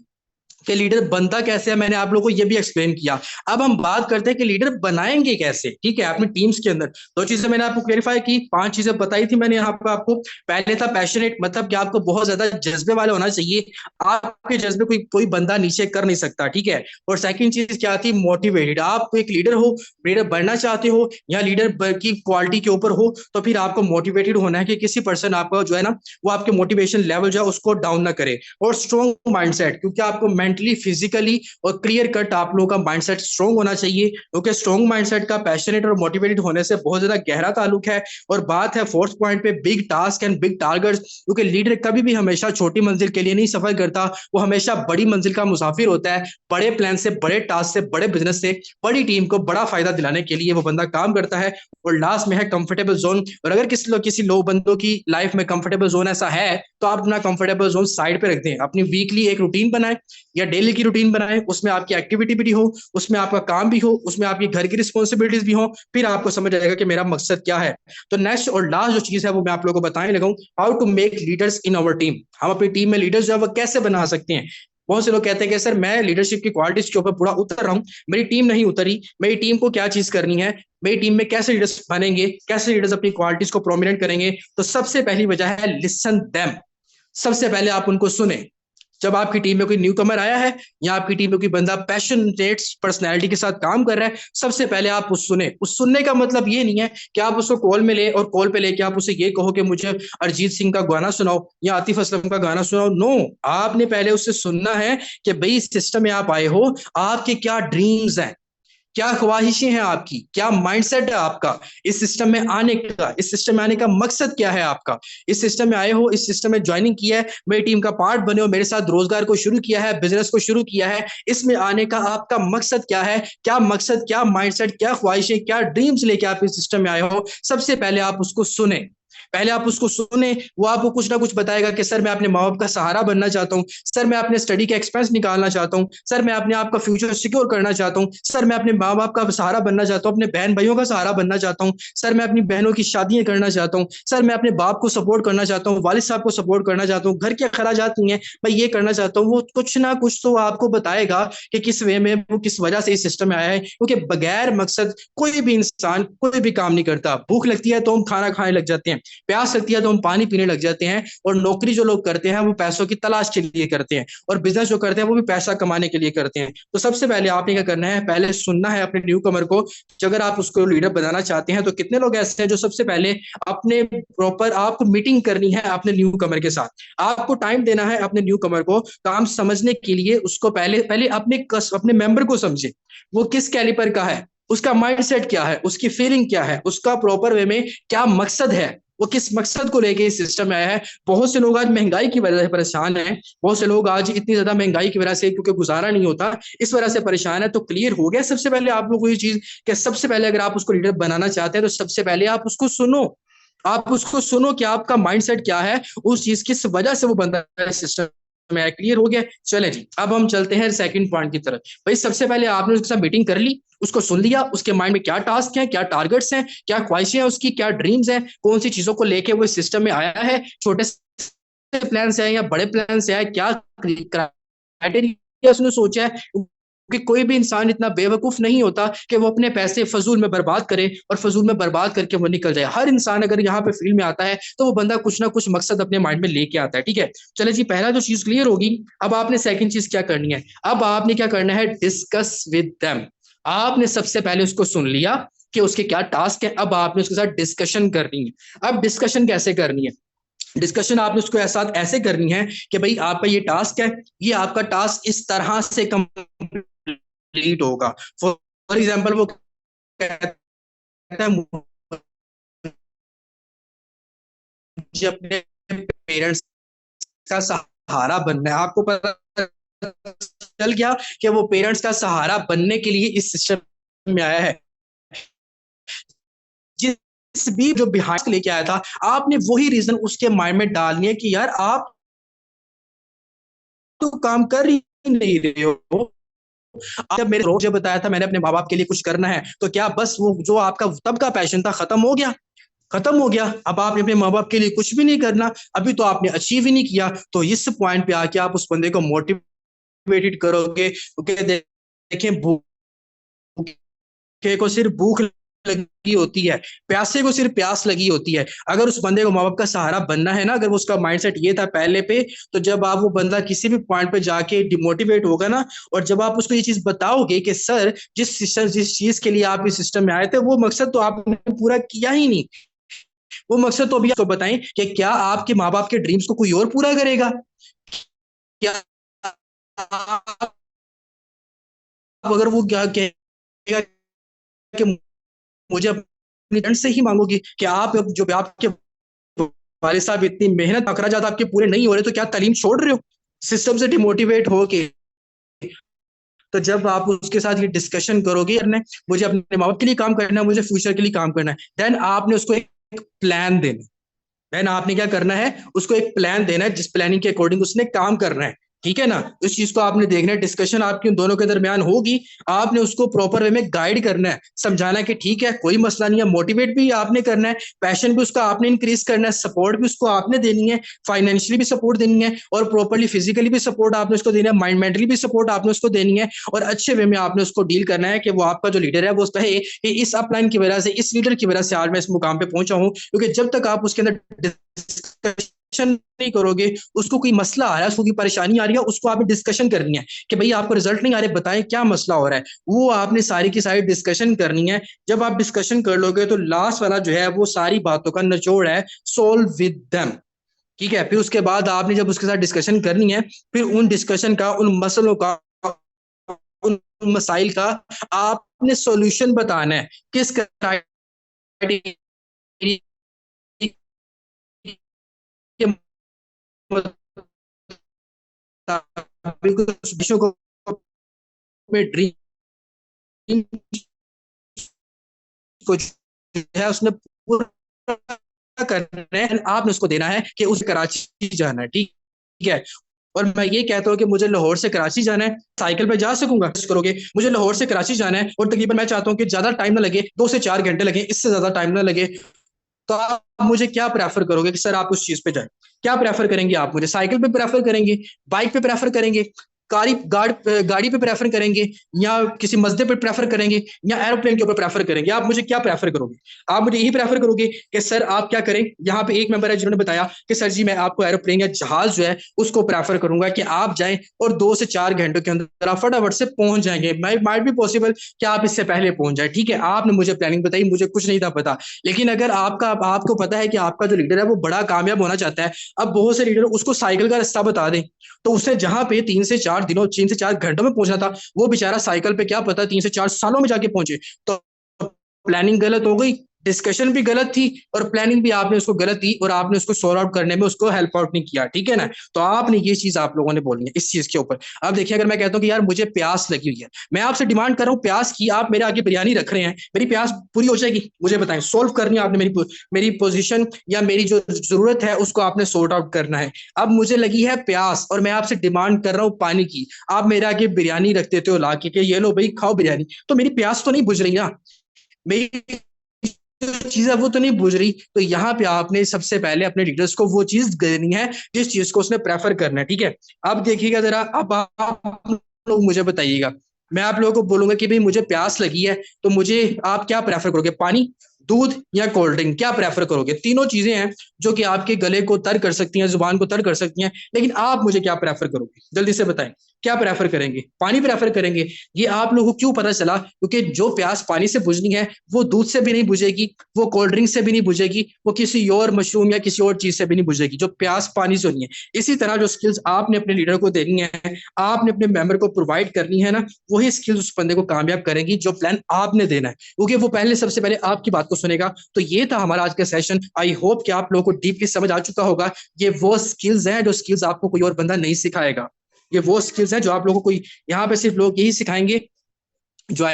कि लीडर बनता कैसे है, मैंने आप लोगों को ये भी एक्सप्लेन किया। अब हम बात करते हैं कि लीडर बनाएंगे कैसे, ठीक है, अपनी टीम्स के अंदर। दो चीजें मैंने आपको क्लेरिफाई की, पांच चीजें बताई थी मैंने यहाँ पे आपको। पहले था पैशनेट, मतलब कि आपको बहुत ज्यादा जज्बे वाले होना चाहिए, आपके जज्बे कोई कोई बंदा नीचे कर नहीं सकता, ठीक है। और सेकंड चीज क्या थी, मोटिवेटेड। आप एक लीडर हो, लीडर बनना चाहते हो या लीडर की क्वालिटी के ऊपर हो, तो फिर आपको मोटिवेटेड होना है कि किसी पर्सन आपका जो है ना वो आपके मोटिवेशन लेवल जो है उसको डाउन ना करे। और स्ट्रॉन्ग माइंडसेट, क्योंकि आपको मेंटली फिजिकली और क्लियर कट आप लोगों का माइंडसेट स्ट्रॉन्ग होना चाहिए, क्योंकि स्ट्रॉन्ग माइंडसेट का पैशनेट और मोटिवेटेड होने से बहुत ज्यादा गहरा ताल्लुक है। और बात है फोर्थ पॉइंट पे, big task and big targets, क्योंकि लीडर कभी भी हमेशा छोटी मंजिल के लिए नहीं सफर करता, वो हमेशा बड़ी मंजिल का मुसाफिर होता है। बड़े प्लान से, बड़े टास्क से, बड़े बिजनेस से, बड़ी टीम को बड़ा फायदा दिलाने के लिए वो बंदा काम करता है। और लास्ट में है कंफर्टेबल जोन। और अगर किसी लोग बंदों की लाइफ में कंफर्टेबल जोन ऐसा है, तो आप अपना कंफर्टेबल जोन साइड पे रख दें, अपनी वीकली एक रूटीन बनाए या डेली की रूटीन बनाए, उसमें आपकी एक्टिविटी भी हो, उसमें आपका काम भी हो, उसमें आपकी घर की रिस्पॉन्सिबिलिटीज भी हो, फिर आपको समझ आएगा कि मेरा मकसद क्या है। तो नेक्स्ट और लास्ट जो चीज है वो मैं आप लोगों को बताने लगा हूं, how to make leaders in our team. हम अपनी टीम में लीडर्स जो है वो कैसे बना सकते हैं। बहुत से लोग कहते हैं कि सर मैं लीडरशिप की क्वालिटीज के ऊपर पूरा उतर रहा हूँ, मेरी टीम नहीं उतरी, मेरी टीम को क्या चीज करनी है, मेरी टीम में कैसे लीडर्स बनेंगे, कैसे लीडर्स अपनी क्वालिटीज को प्रोमिनेंट करेंगे। तो सबसे पहली वजह है लिसन देम। सबसे पहले आप उनको सुने। जब आपकी टीम में कोई न्यू कमर आया है या आपकी टीम में कोई बंदा पैशनेट पर्सनैलिटी के साथ काम कर रहा है, सबसे पहले आप उस सुने। उस सुनने का मतलब ये नहीं है कि आप उसको कॉल में ले और कॉल पे लेके आप उसे ये कहो कि मुझे अरिजीत सिंह का गाना सुनाओ या आतिफ असलम का गाना सुनाओ। नो, आपने पहले उससे सुनना है कि भाई इस सिस्टम में आप आए हो, आपके क्या ड्रीम्स हैं, क्या ख्वाहिशें हैं आपकी, क्या माइंडसेट है आपका इस सिस्टम में आने का, इस सिस्टम में आने का मकसद क्या है आपका। इस सिस्टम में आए हो, इस सिस्टम में ज्वाइनिंग किया है, मेरी टीम का पार्ट बने हो, मेरे साथ रोजगार को शुरू किया है, बिजनेस को शुरू किया है, इसमें आने का आपका मकसद क्या है, क्या मकसद, क्या माइंडसेट, क्या ख्वाहिशें, क्या ड्रीम्स लेके आप इस सिस्टम में आए हो। सबसे पहले आप उसको सुने, पहले आप उसको सुने। वो आपको कुछ ना कुछ बताएगा कि सर मैं अपने माँ बाप का सहारा बनना चाहता हूँ, सर मैं अपने स्टडी का एक्सपेंस निकालना चाहता हूँ, सर मैं अपने आप का फ्यूचर सिक्योर करना चाहता हूँ, सर मैं अपने माँ बाप का सहारा बनना चाहता हूँ, अपने बहन भाइयों का सहारा बनना चाहता हूँ, सर मैं अपनी बहनों की शादियां करना चाहता हूँ, सर मैं अपने बाप को सपोर्ट करना चाहता हूँ, वालिद साहब को सपोर्ट करना चाहता हूँ, घर के अखराजात नहीं है मैं ये करना चाहता हूँ। वो कुछ ना कुछ तो आपको बताएगा कि किस वे में, वो किस वजह से इस सिस्टम में आया है। क्योंकि बगैर मकसद कोई भी इंसान कोई भी काम नहीं करता। भूख लगती है तो हम खाना खाने लग जाते हैं, प्यास लगती है तो हम पानी पीने लग जाते हैं। और नौकरी जो लोग करते हैं वो पैसों की तलाश के लिए करते हैं, और बिजनेस जो करते हैं वो भी पैसा कमाने के लिए करते हैं। तो सबसे पहले आपने क्या करना है, पहले सुनना है अपने न्यू कमर को। अगर आप उसको लीडर बनाना चाहते हैं तो कितने लोग ऐसे हैं जो सबसे पहले अपने प्रॉपर आपको मीटिंग करनी है अपने न्यू कमर के साथ, आपको टाइम देना है अपने न्यू कमर को काम समझने के लिए। उसको पहले पहले अपने मेंबर को समझे, वो किस कैलिपर का है, उसका माइंडसेट क्या है, उसकी फीलिंग क्या है, उसका प्रॉपर वे में क्या मकसद है, वो किस मकसद को लेके इस सिस्टम में आया है। बहुत से लोग आज महंगाई की वजह से परेशान हैं, बहुत से लोग आज इतनी ज्यादा महंगाई की वजह से क्योंकि गुजारा नहीं होता इस वजह से परेशान है। तो क्लियर हो गया सबसे पहले आप लोग को ये चीज कि सबसे पहले अगर आप उसको लीडर बनाना चाहते हैं तो सबसे पहले आप उसको सुनो। आप उसको सुनो कि आपका माइंडसेट क्या है, उस चीज किस वजह से वो बंदा सिस्टम में। क्लियर हो गया। चले जी, अब हम चलते हैं सेकंड पॉइंट की तरफ। भाई सबसे पहले आपने उसके साथ मीटिंग कर ली, उसको सुन लिया, उसके माइंड में क्या टास्क है, क्या टारगेट्स हैं, क्या ख्वाहिशें हैं उसकी, क्या ड्रीम्स हैं, कौन सी चीजों को लेके वो इस सिस्टम में आया है, छोटे से प्लान से है या बड़े प्लान से है, क्या क्राइटेरिया उसने सोचा है। कि कोई भी इंसान इतना बेवकूफ नहीं होता कि वो अपने पैसे फजूल में बर्बाद करे और फजूल में बर्बाद करके वो निकल जाए। हर इंसान अगर यहाँ पे फील्ड में आता है तो वो बंदा कुछ ना कुछ मकसद अपने माइंड में लेके आता है, ठीक है। चले जी, पहला जो चीज क्लियर होगी। अब आपने सेकंड चीज क्या करनी है, अब आपने क्या करना है, डिस्कस विद देम। आपने सबसे पहले उसको सुन लिया कि उसके क्या टास्क है, अब आपने उसके साथ डिस्कशन करनी है। अब डिस्कशन कैसे करनी है, डिस्कशन आपने उसके साथ ऐसे करनी है कि भाई आपका ये टास्क है, ये आपका टास्क इस तरह से कंप्लीट होगा। फॉर एग्जाम्पल वो कहता है मुझे अपने पेरेंट्स का सहारा बनना है। आपको पता चल गया कि वो पेरेंट्स का सहारा बनने के लिए इस सिस्टम में आया है, जिस भी जो बिहाइंड लेके आया था, आपने वही रीजन उसके माइंड में डालनी है कि यार आप तो काम कर ही नहीं रहे हो। जब मेरे मुझे बताया था मैंने अपने माँ बाप के लिए कुछ करना है, तो क्या बस वो जो आपका तब का पैशन था खत्म हो गया? खत्म हो गया। अब आपने अपने माँ बाप के लिए कुछ भी नहीं करना, अभी तो आपने अचीव ही नहीं किया, तो इस पॉइंट पे आके आप उस बंदे को मोटिवेटेड करोगे, क्योंकि देखें भूखे को सिर्फ भूख लगी होती है, प्यासे को सिर्फ प्यास लगी होती है। अगर उस बंदे को माँ बाप का सहारा बनना है ना, अगर वो उसका माइंडसेट ये था पहले पे, तो जब आप वो बंदा किसी भी पॉइंट पे जाके डिमोटिवेट होगा ना, और जब आप उसको ये चीज बताओगे कि सर जिस चीज के लिए आप इस सिस्टम में आए थे वो मकसद तो आपने पूरा किया ही नहीं, वो मकसद तो अभी आपको बताएं कि क्या आपके माँ बाप के ड्रीम्स को कोई और पूरा करेगा? क्या अगर वो क्या कहेगा कि मुझे अपनी फ्रेंड से ही मांगोगी कि आप जो आपके वाले साहब इतनी मेहनत अखराजात आपके पूरे नहीं हो रहे, तो क्या तालीम छोड़ रहे हो सिस्टम से डिमोटिवेट हो के? तो जब आप उसके साथ ये डिस्कशन करोगे, मुझे अपने माँ बाप के लिए काम करना है, मुझे फ्यूचर के लिए काम करना है, देन आपने उसको एक प्लान देना। देन आपने क्या करना है, उसको एक प्लान देना है जिस प्लानिंग के अकॉर्डिंग उसने काम करना है। ठीक है ना? इस चीज को आपने देखना है, डिस्कशन आपकी उन दोनों के दरमियान होगी। आपने उसको प्रॉपर वे में गाइड करना है, समझाना है कि ठीक है कोई मसला नहीं है, मोटिवेट भी आपने करना है, पैशन भी उसका आपने इंक्रीज करना है, सपोर्ट भी उसको आपने देनी है, फाइनेंशियली भी सपोर्ट देनी है, और प्रॉपरली फिजिकली भी सपोर्ट आपने उसको देना है, माइंड मेंटली भी सपोर्ट आपने उसको देनी है, और अच्छे वे में आपने उसको डील करना है कि वो आपका जो लीडर है वो कहे कि इस अपलाइन की वजह से, इस लीडर की वजह से आज मैं इस मुकाम पे पहुंचा हूं। क्योंकि जब तक आप उसके अंदर डिस्कशन नहीं करोगे, उसको कोई मसला आ रहा है, उसको कोई परेशानी आ रही है, उसको आपने डिस्कशन करनी है कि भाई आपको रिजल्ट नहीं आ रहे, बताएं क्या मसला हो रहा है, वो आपने सारी की सारी डिस्कशन करनी है। जब आप डिस्कशन कर लोगे तो लास्ट वाला जो है वो सारी बातों का निचोड़ है, सोल्व विद देम। ठीक है? फिर उसके बाद आपने जब उसके साथ डिस्कशन करनी है, फिर उन डिस्कशन का, उन मसलों का, उन मसाइल का आपने सॉल्यूशन बताना है, किस क्राइटेरिया के मुताबिक उस विषय को में ड्रीम को जो है उसने पूरा करना है, आपने उसको देना है कि उसे कराची जाना है। ठीक है? और मैं ये कहता हूँ कि मुझे लाहौर से कराची जाना है, साइकिल पे जा सकूंगा? करोगे मुझे लाहौर से कराची जाना है और तकरीबन मैं चाहता हूँ कि ज्यादा टाइम ना लगे, 2 से 4 घंटे लगे, इससे ज्यादा टाइम ना लगे, तो आप मुझे क्या प्रेफर करोगे कि सर आप उस चीज पे जाए? क्या प्रेफर करेंगे आप? मुझे साइकिल पे प्रेफर करेंगे, बाइक पे प्रेफर करेंगे, गाड़ी पे प्रेफर करेंगे, या किसी मसदे पे प्रेफर करेंगे, या एरोप्लेन के ऊपर प्रेफर करेंगे? आप मुझे क्या प्रेफर करोगे? आप मुझे यही प्रेफर करोगे कि सर आप क्या करें, यहाँ पे एक मेंबर है जिन्होंने बताया कि सर जी मैं आपको एरोप्लेन या जहाज जो है उसको प्रेफर करूंगा कि आप जाएं और 2 से 4 घंटों के अंदर आप फटाफट से पहुंच जाएंगे, माइट भी पॉसिबल कि आप इससे पहले पहुंच जाए। ठीक है? आपने मुझे प्लानिंग बताई, मुझे कुछ नहीं था पता, लेकिन अगर आपको पता है कि आपका जो लीडर है वो बड़ा कामयाब होना चाहता है, अब बहुत से लीडर उसको साइकिल का रास्ता बता दें, तो उससे जहां पे 3 से 4 घंटों में पहुंचना था, वो बेचारा साइकिल पे क्या पता 3 से 4 सालों में जाके पहुंचे। तो प्लानिंग गलत हो गई, डिस्कशन भी गलत थी, और प्लानिंग भी आपने उसको गलत दी, और आपने उसको सॉल्व आउट करने में उसको हेल्प आउट नहीं किया। ठीक है ना? तो आपने ये चीज आप लोगों ने बोलनी है इस चीज के ऊपर। अब देखिए, अगर मैं कहता हूँ कि यार मुझे प्यास लगी हुई है, मैं आपसे डिमांड कर रहा हूँ प्यास की, आप मेरे आगे बिरयानी रख रहे हैं, मेरी प्यास पूरी हो जाएगी? मुझे बताएं, सोल्व करनी है आपने मेरी पोजीशन, या मेरी जो जरूरत है उसको आपने सॉर्ट आउट करना है। अब मुझे लगी है प्यास और मैं आपसे डिमांड कर रहा हूँ पानी की, आप मेरे आगे बिरयानी रख देते हो ला के ये लो भाई खाओ बिरयानी, तो मेरी प्यास तो नहीं बुझ रही ना, मेरी जो चीज है वो तो नहीं बुझ रही। तो यहाँ पे आपने सबसे पहले अपने लीडर्स को वो चीज देनी है जिस चीज को उसने प्रेफर करना है। ठीक है? अब देखिएगा जरा, अब आप लोग मुझे बताइएगा, मैं आप लोगों को बोलूंगा कि भाई मुझे प्यास लगी है, तो मुझे आप क्या प्रेफर करोगे, पानी, दूध या कोल्ड ड्रिंक? क्या प्रेफर करोगे? तीनों चीजें हैं जो कि आपके गले को तर कर सकती हैं, जुबान को तर कर सकती हैं, लेकिन आप मुझे क्या प्रेफर करोगे? जल्दी से बताएं, क्या प्रेफर करेंगे? पानी प्रेफर करेंगे? ये आप लोगों को क्यों पता चला? क्योंकि जो प्यास पानी से बुझनी है वो दूध से भी नहीं बुझेगी, वो कोल्ड ड्रिंक से भी नहीं बुझेगी, वो किसी और मशरूम या किसी और चीज से भी नहीं बुझेगी, जो प्यास पानी से होनी है। इसी तरह जो स्किल्स आपने अपने लीडर को देनी है, आपने अपने मेंबर को प्रोवाइड करनी है ना, वही स्किल्स उस बंदे को कामयाब करेंगी जो प्लान आपने देना है, क्योंकि वो पहले सबसे पहले आपकी बात को सुनेगा। तो ये था हमारा आज का सेशन। आई होप कि आप लोगों को डीपली समझ आ चुका होगा। ये वो स्किल्स हैं जो स्किल्स आपको कोई और बंदा नहीं सिखाएगा, ये वो स्किल्स हैं जो आप लोगों को यहाँ पे सिर्फ लोग यही सिखाएंगे जो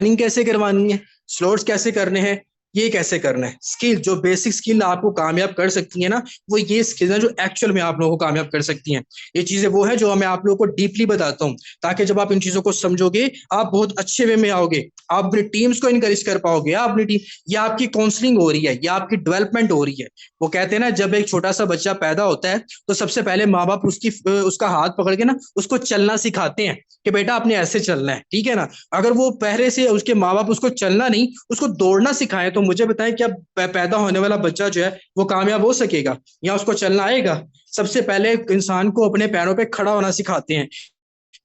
प्लानिंग कैसे करवानी है, स्लॉट्स कैसे करने हैं, ये कैसे करना है। स्किल, जो बेसिक स्किल आपको कामयाब कर सकती है ना, वो ये स्किल है जो एक्चुअल में आप लोगों को कामयाब कर सकती हैं। ये चीजें वो है जो मैं आप लोगों को डीपली बताता हूँ, ताकि जब आप इन चीजों को समझोगे आप बहुत अच्छे वे में आओगे, आप अपनी टीम्स को इनकरेज कर पाओगे। आप अपनी टीम, ये आपकी काउंसलिंग हो रही है, ये आपकी डेवलपमेंट हो रही है। वो कहते हैं ना, जब एक छोटा सा बच्चा पैदा होता है तो सबसे पहले माँ बाप उसका हाथ पकड़ के ना उसको चलना सिखाते हैं कि बेटा आपने ऐसे चलना है, ठीक है ना। अगर वो पहले से उसके माँ बाप उसको चलना नहीं, उसको दौड़ना सिखाएं, तो मुझे बताएं क्या पैदा होने वाला बच्चा जो है वो कामयाब हो सकेगा या उसको चलना आएगा। सबसे पहले इंसान को अपने पैरों पे खड़ा होना सिखाते हैं,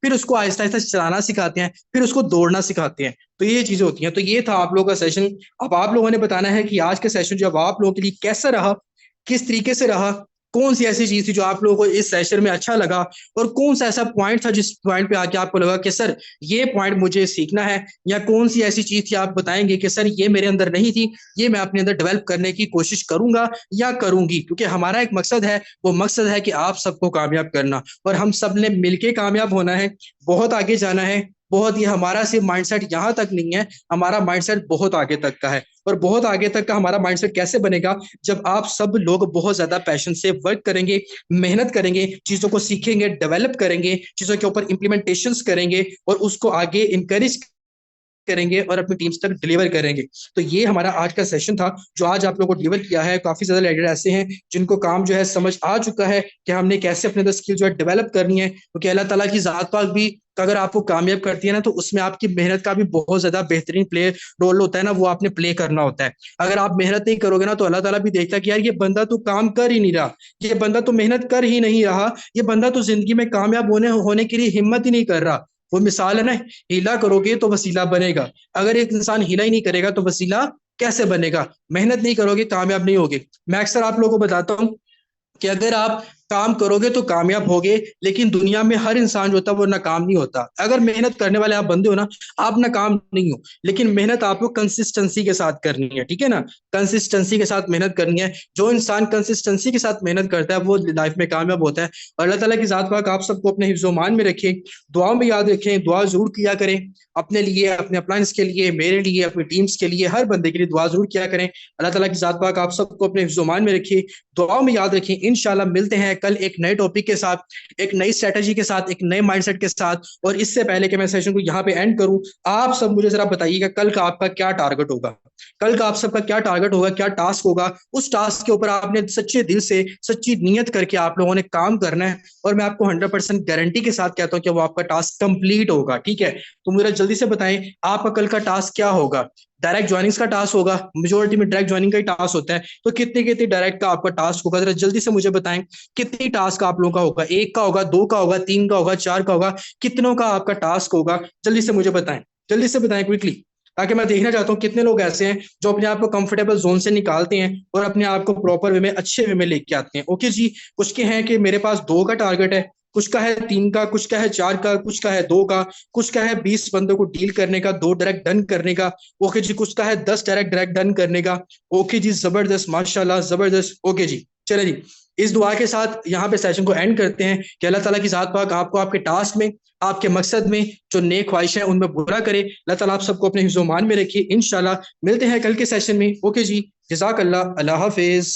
फिर उसको आहिस्ता आहिस्ता चलाना सिखाते हैं, फिर उसको दौड़ना सिखाते हैं। तो ये चीजें होती हैं। तो ये था आप लोगों का सेशन। अब आप लोगों ने बताना है कि आज का सेशन जो अब आप लोगों के लिए कैसा रहा, किस तरीके से रहा, कौन सी ऐसी चीज थी जो आप लोगों को इस सेशन में अच्छा लगा, और कौन सा ऐसा पॉइंट था जिस पॉइंट पे आके आपको लगा कि सर ये पॉइंट मुझे सीखना है, या कौन सी ऐसी चीज थी आप बताएंगे कि सर ये मेरे अंदर नहीं थी, ये मैं अपने अंदर डेवलप करने की कोशिश करूंगा या करूंगी। क्योंकि हमारा एक मकसद है, वो मकसद है कि आप सबको कामयाब करना, और हम सब ने मिलके कामयाब होना है, बहुत आगे जाना है। बहुत ही हमारा सिर्फ माइंडसेट यहाँ तक नहीं है, हमारा माइंडसेट बहुत आगे तक का है। और बहुत आगे तक का हमारा माइंडसेट कैसे बनेगा, जब आप सब लोग बहुत ज्यादा पैशन से वर्क करेंगे, मेहनत करेंगे, चीजों को सीखेंगे, डेवलप करेंगे, चीजों के ऊपर इंप्लीमेंटेशंस करेंगे, और उसको आगे इंकरेज करेंगे और अपनी टीम्स तक डिलीवर करेंगे। तो ये हमारा आज का सेशन था जो आज आप लोगों को डिलीवर किया है। काफी ज्यादा लीडर ऐसे हैं जिनको काम जो है समझ आ चुका है कि हमने कैसे अपने अंदर स्किल जो है डेवलप करनी है, क्योंकि अल्लाह ताला की जात पाक भी अगर आपको कामयाब करती है ना, तो उसमें आपकी मेहनत का भी बहुत ज्यादा बेहतरीन प्ले रोल होता है ना, वो आपने प्ले करना होता है। अगर आप मेहनत नहीं करोगे ना, तो अल्लाह ताला भी देखता है कि यार ये बंदा तो काम कर ही नहीं रहा, ये बंदा तो मेहनत कर ही नहीं रहा, ये बंदा तो जिंदगी में कामयाब होने के लिए हिम्मत ही नहीं कर रहा। वो मिसाल है ना, हीला करोगे तो वसीला बनेगा। अगर एक इंसान हीला ही नहीं करेगा तो वसीला कैसे बनेगा। मेहनत नहीं करोगे कामयाब नहीं होगे। मैं अक्सर आप लोगों को बताता हूँ कि अगर आप काम करोगे तो कामयाब होगे, लेकिन दुनिया में हर इंसान जो होता है वो नाकाम नहीं होता। अगर मेहनत करने वाले आप बंदे हो ना, आप नाकाम नहीं हो, लेकिन मेहनत आपको कंसिस्टेंसी के साथ करनी है, ठीक है ना। कंसिस्टेंसी के साथ मेहनत करनी है। जो इंसान कंसिस्टेंसी के साथ मेहनत करता है वो लाइफ में कामयाब होता है। और अल्लाह ताला की जात पाक आप सबको अपने हिफ्ज़-ओ-मान में रखे, दुआओं में याद रखें, दुआ जरूर किया करें अपने लिए, अपने अप्लायंस के लिए, मेरे लिए, अपनी टीम्स के लिए, हर बंदे के लिए दुआ जरूर किया करें। अल्लाह ताला की जात पाक आप सबको अपने हिफ्ज़-ओ-मान में रखे, दुआओं में याद रखें। इंशाल्लाह मिलते हैं कल एक नए टॉपिक के साथ, एक नई स्ट्रेटजी के साथ, एक नए माइंडसेट के साथ। और इससे पहले कि मैं सेशन को यहाँ पे एंड करूं, आप सब मुझे जरा बताइएगा कल का आपका क्या टारगेट होगा। कल का आप सबका क्या टारगेट होगा, क्या टास्क होगा। उस टास्क के ऊपर आपने सच्चे दिल से, सच्ची नीयत करके आप लोगों ने काम करना है, और मैं आपको 100% गारंटी के साथ कहता हूं कि वो आपका टास्क कंप्लीट होगा, ठीक है। तो मुझे जल्दी से बताएं आपका कल का टास्क क्या होगा। डायरेक्ट ज्वाइनिंग का टास्क होगा, मेजोरिटी में डायरेक्ट ज्वाइनिंग का ही टास्क होता है, तो कितने कितने डायरेक्ट का आपका टास्क होगा, जरा जल्दी से मुझे बताएं। कितनी टास्क आप लोगों का होगा, एक का होगा, दो का होगा, तीन का होगा, चार का होगा, कितनों का आपका टास्क होगा, जल्दी से मुझे बताएं। जल्दी से बताएं क्विकली, ताकि मैं देखना चाहता हूँ कितने लोग ऐसे हैं जो अपने आप को कंफर्टेबल जोन से निकालते हैं और अपने आप को प्रॉपर वे में, अच्छे वे में लेके आते हैं। ओके जी। कुछ के हैं कि मेरे पास दो का टारगेट है, कुछ का है तीन का, कुछ का है चार का, कुछ का है दो का, कुछ का है 20 बंदों को डील करने का, दो डायरेक्ट डन करने का। ओके जी। कुछ का है 10 डायरेक्ट डायरेक्ट डन करने का। ओके जी, जबरदस्त, माशाल्लाह, जबरदस्त। ओके जी, चले जी। इस दुआ के साथ यहाँ पे सेशन को एंड करते हैं कि अल्लाह ताला की जात पाक आपको आपके टास्क में, आपके मकसद में जो नेक ख्वाहिश है उनमें पूरा करे। अल्लाह ताला आप सबको अपने हिफ्ज़-ओ-मान में रखिए। इंशाल्लाह मिलते हैं कल के सेशन में। ओके जी, जज़ाक अल्लाह, अल्लाह हाफिज।